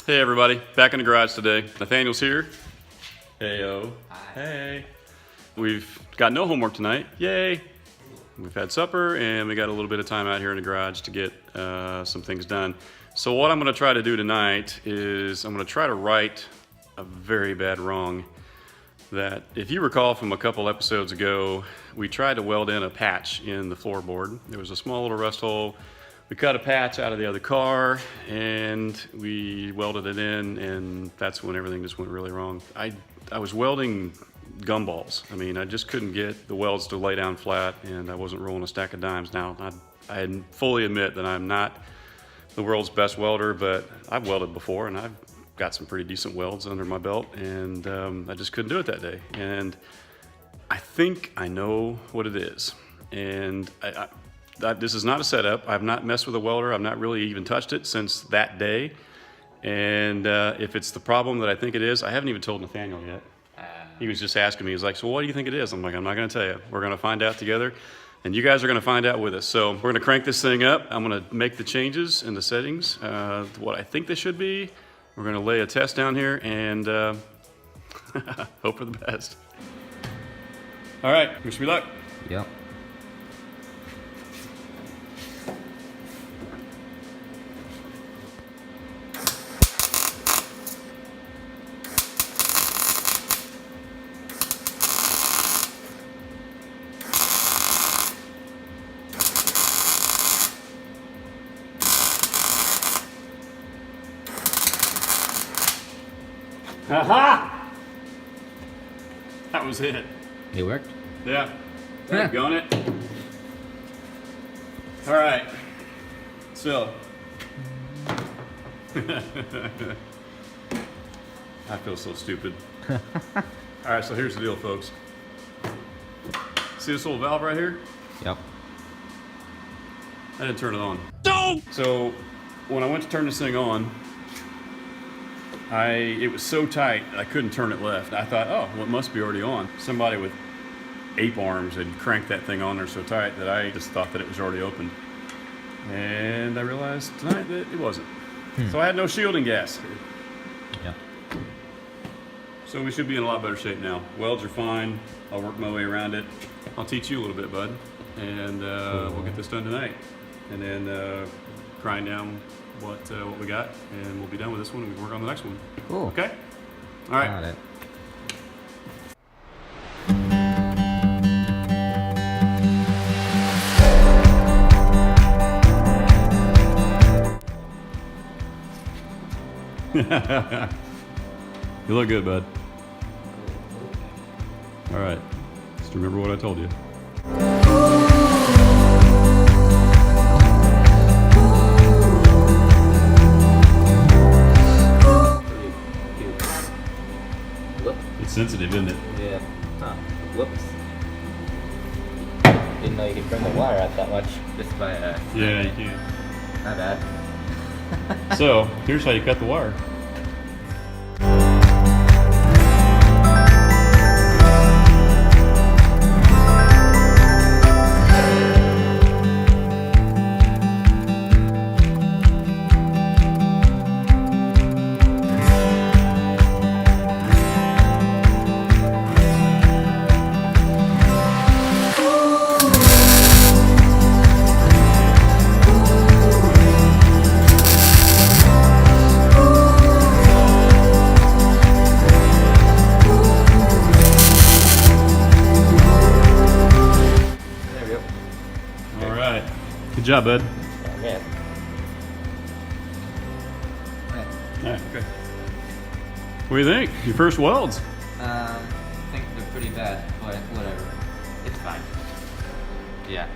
Hey everybody, back in the garage today. Nathaniel's here. Heyo. Hi. Hey. We've got no homework tonight. Yay. We've had supper and we got a little bit of time out here in the garage to get some things done. So what I'm going to try to do tonight is I'm going to try to right a very bad wrong that, if you recall from a couple episodes ago, we tried to weld in a patch in the floorboard. There was a small little rust hole. We cut a patch out of the other car and we welded it in, and that's when everything just went really wrong. I was welding gumballs. I mean, I just couldn't get the welds to lay down flat, and I wasn't rolling a stack of dimes. Now, I fully admit that I'm not the world's best welder, but I've welded before and I've got some pretty decent welds under my belt, and I just couldn't do it that day. And I think I know what it is. And this is not a setup. I've not messed with a welder. I've not really even touched it since that day. And if it's the problem that I think it is, I haven't even told Nathaniel yet. He was just asking me, he's like, so what do you think it is? I'm like, I'm not gonna tell you. We're gonna find out together, and you guys are gonna find out with us. So we're gonna crank this thing up. I'm gonna make the changes in the settings, what I think they should be. We're gonna lay a test down here and hope for the best. All right, wish me luck. Yep. Aha! That was it. It worked? Yeah. I've got it. All right. So. I feel so stupid. All right, so here's the deal, folks. See this little valve right here? Yep. I didn't turn it on. No! So when I went to turn this thing on, it was so tight I couldn't turn it left. I thought, oh, well, it must be already on. Somebody with ape arms had cranked that thing on there so tight that I just thought that it was already open. And I realized tonight that it wasn't. So I had no shielding gas. Yeah. So we should be in a lot better shape now. Welds are fine. I'll work my way around it. I'll teach you a little bit, bud. And we'll get this done tonight. And then grind down what we got, and we'll be done with this one and we can work on the next one. Cool. Okay? All right. Got it. You look good, bud. All right. Just remember what I told you. It's sensitive, isn't it? Yeah. Huh. Whoops. Didn't know you could bring the wire out that much just by Yeah, you can. My bad. So, here's how you cut the wire. Good job, bud. Oh, man. All right, okay. What do you think? Your first welds? I think they're pretty bad, but whatever. It's fine. Yeah.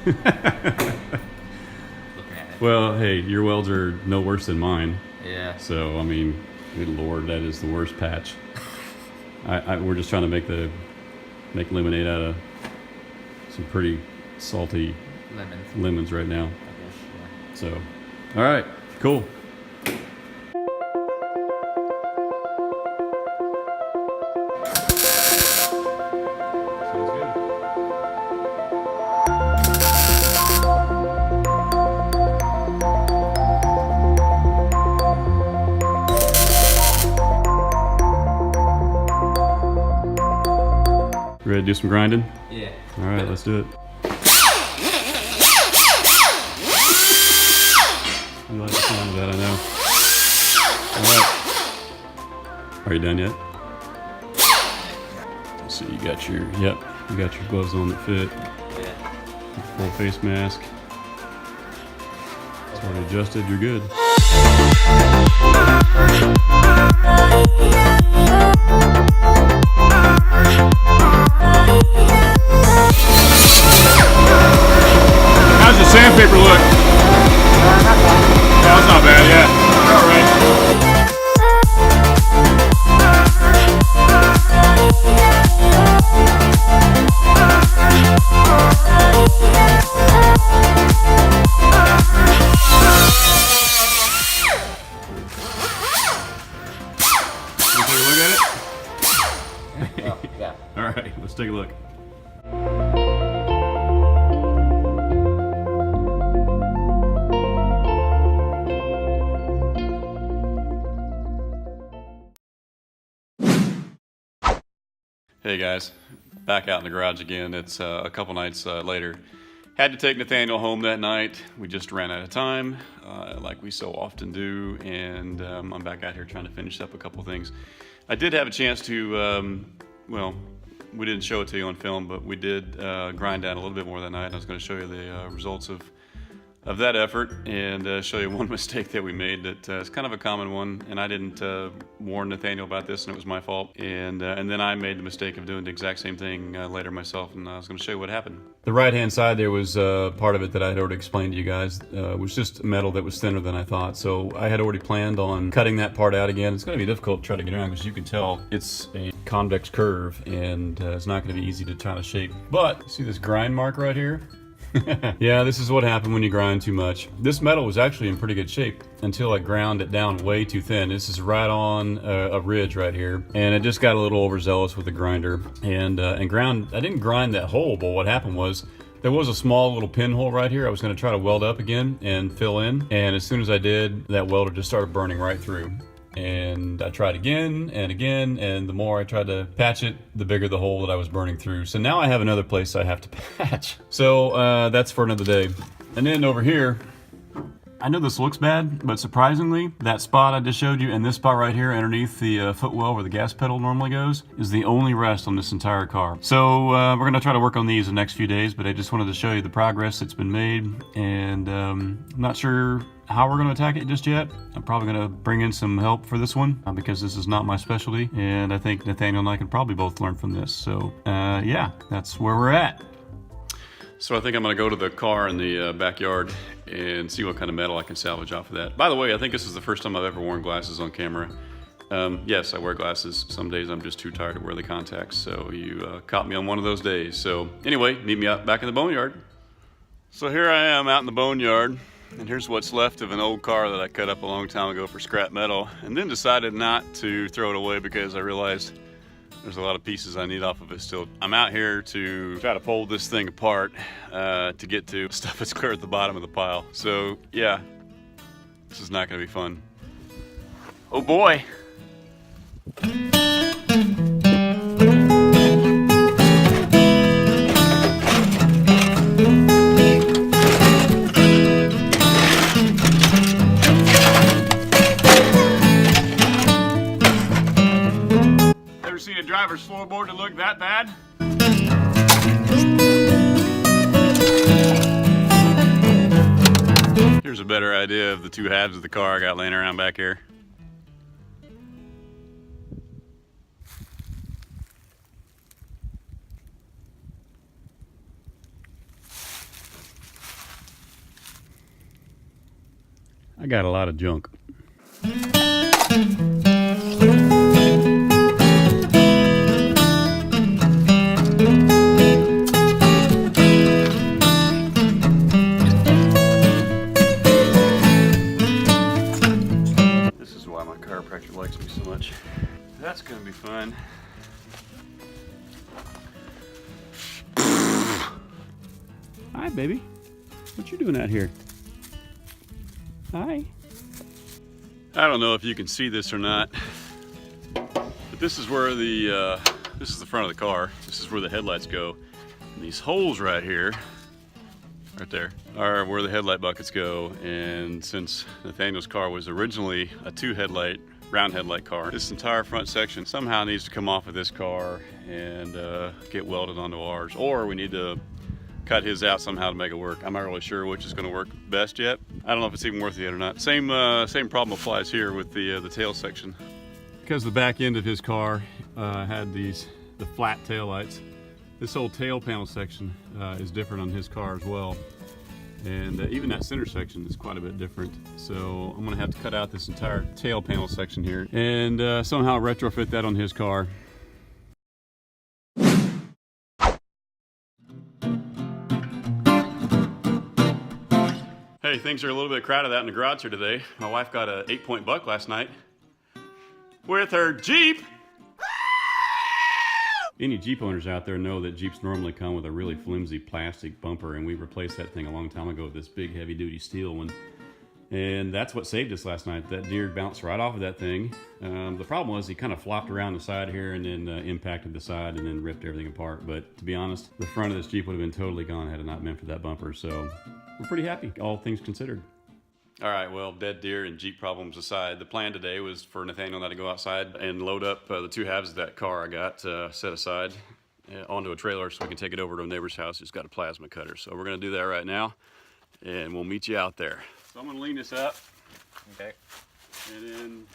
Looking at it. Well, hey, your welds are no worse than mine. Yeah. So, I mean, good Lord, that is the worst patch. We're just trying to make lemonade out of some pretty salty lemons right now. I guess, yeah. So, all right, cool. Ready to do some grinding? Yeah. All right, let's do it. You like the sound of that, I know. All right. Are you done yet? Let's see, you got your gloves on that fit. Yeah. Full face mask. It's already adjusted, you're good. How's your sandpaper look? Yeah, that's not bad, yeah. All right. Want to take a look at it? Oh, yeah. All right, let's take a look. Hey guys, back out in the garage again. It's a couple nights later. Had to take Nathaniel home that night. We just ran out of time, like we so often do, and I'm back out here trying to finish up a couple things. I did have a chance to, well, we didn't show it to you on film, but we did grind down a little bit more that night, and I was going to show you the results of that effort and show you one mistake that we made that is kind of a common one, and I didn't warn Nathaniel about this, and it was my fault. And then I made the mistake of doing the exact same thing later myself, and I was going to show you what happened. The right-hand side there was part of it that I had already explained to you guys. Was just metal that was thinner than I thought, so I had already planned on cutting that part out again. It's going to be difficult to try to get around because you can tell it's a convex curve, and it's not going to be easy to try to shape. But see this grind mark right here? Yeah, this is what happened when you grind too much. This metal was actually in pretty good shape until I ground it down way too thin. This is right on a ridge right here, and it just got a little overzealous with the grinder and ground. I didn't grind that hole, but what happened was there was a small little pinhole right here. I was going to try to weld up again and fill in, and as soon as I did, that welder just started burning right through. And I tried again and again, and the more I tried to patch it, the bigger the hole that I was burning through. So now I have another place I have to patch. So that's for another day. And then over here, I know this looks bad, but surprisingly, that spot I just showed you and this spot right here underneath the footwell where the gas pedal normally goes is the only rest on this entire car. So we're going to try to work on these the next few days, but I just wanted to show you the progress that's been made, and I'm not sure how we're going to attack it just yet. I'm probably going to bring in some help for this one because this is not my specialty, and I think Nathaniel and I can probably both learn from this. So yeah, that's where we're at. So I think I'm going to go to the car in the backyard and see what kind of metal I can salvage off of that. By the way, I think this is the first time I've ever worn glasses on camera. Yes, I wear glasses. Some days I'm just too tired to wear the contacts, so you caught me on one of those days. So anyway, meet me out back in the boneyard. So here I am out in the boneyard, and here's what's left of an old car that I cut up a long time ago for scrap metal, and then decided not to throw it away because I realized there's a lot of pieces I need off of it still. I'm out here to try to pull this thing apart to get to stuff that's clear at the bottom of the pile. So yeah, this is not gonna be fun. Oh boy. Seen a driver's floorboard to look that bad? Here's a better idea of the two halves of the car I got laying around back here. I got a lot of junk. Chiropractor likes me so much. That's gonna be fun. Hi, baby. What you doing out here? Hi. I don't know if you can see this or not, but this is where the This is the front of the car. This is where the headlights go. And these holes right here, right there, are where the headlight buckets go. And since Nathaniel's car was originally a 2-headlight, round headlight car, this entire front section somehow needs to come off of this car and get welded onto ours. Or we need to cut his out somehow to make it work. I'm not really sure which is going to work best yet. I don't know if it's even worth it or not. Same problem applies here with the tail section. Because the back end of his car had the flat tail lights, this whole tail panel section is different on his car as well. And even that center section is quite a bit different. So I'm going to have to cut out this entire tail panel section here and somehow retrofit that on his car. Hey, things are a little bit crowded out in the garage here today. My wife got a 8-point buck last night with her Jeep. Any Jeep owners out there know that Jeeps normally come with a really flimsy plastic bumper, and we replaced that thing a long time ago with this big heavy-duty steel one. And that's what saved us last night. That deer bounced right off of that thing. The problem was he kind of flopped around the side here and then impacted the side and then ripped everything apart. But to be honest, the front of this Jeep would have been totally gone had it not been for that bumper. So we're pretty happy, all things considered. All right, well, dead deer and Jeep problems aside, the plan today was for Nathaniel and I to go outside and load up the 2 halves of that car I got set aside onto a trailer so we can take it over to a neighbor's house who's got a plasma cutter. So we're going to do that right now, and we'll meet you out there. So I'm going to lean this up. Okay. And then I'm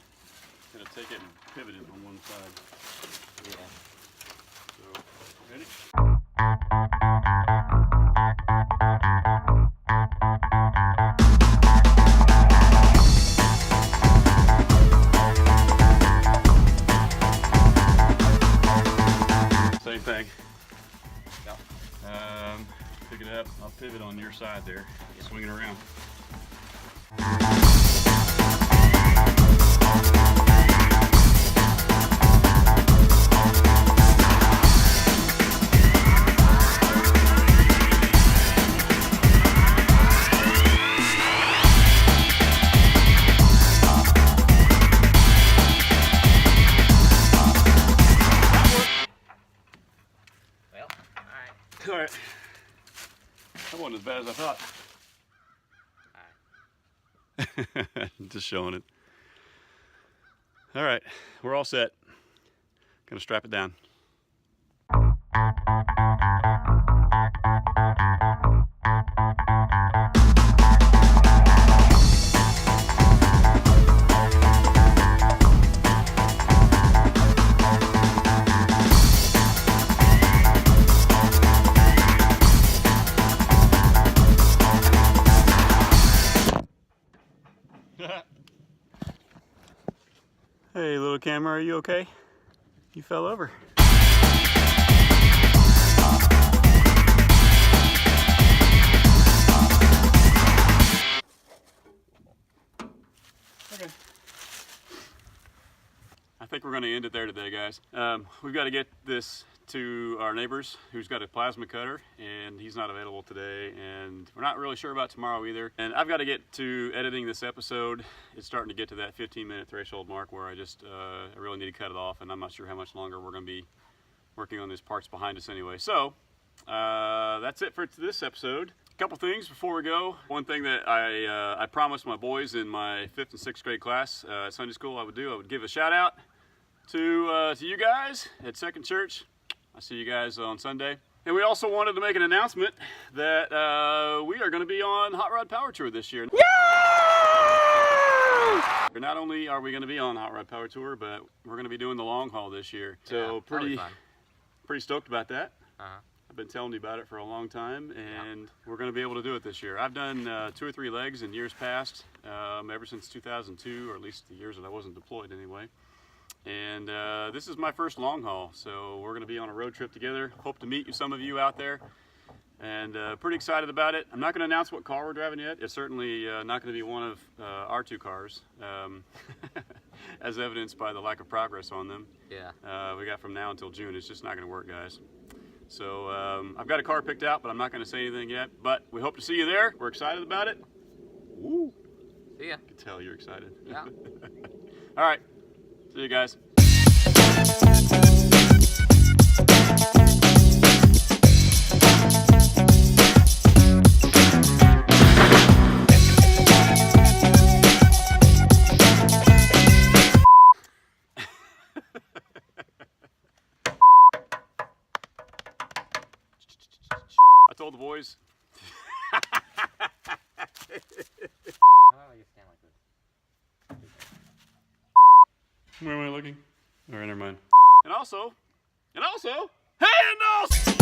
going to take it and pivot it on one side. Yeah. So, ready? Same thing. Yep. Pick it up. I'll pivot on your side there. Swing it around. All right. That wasn't as bad as I thought. Just showing it. All right, we're all set. Gonna strap it down. Hey, little camera, are you okay? You fell over. Okay. I think we're going to end it there today, guys. We've got to get this to our neighbors who's got a plasma cutter, and he's not available today, and we're not really sure about tomorrow either. And I've got to get to editing this episode. It's starting to get to that 15-minute threshold mark where I really need to cut it off, and I'm not sure how much longer we're going to be working on these parts behind us anyway. So that's it for this episode. A couple things before we go. One thing that I promised my boys in my 5th and 6th grade class at Sunday school I would give a shout out to you guys at Second Church. I see you guys on Sunday. And we also wanted to make an announcement that we are going to be on Hot Rod Power Tour this year. Yay! Not only are we going to be on Hot Rod Power Tour, but we're going to be doing the long haul this year. So pretty stoked about that. I've been telling you about it for a long time, and we're going to be able to do it this year. I've done 2 or 3 legs in years past, ever since 2002, or at least the years that I wasn't deployed anyway. And this is my first long haul, so we're going to be on a road trip together. Hope to meet some of you out there, and pretty excited about it. I'm not going to announce what car we're driving yet. It's certainly not going to be one of our 2 cars, as evidenced by the lack of progress on them. Yeah. We got from now until June. It's just not going to work, guys. So I've got a car picked out, but I'm not going to say anything yet. But we hope to see you there. We're excited about it. Woo! See ya. I can tell you're excited. Yeah. All right. See you guys. told the boys. How about you stand like this? Where am I looking? All right, never mind. And also, handles!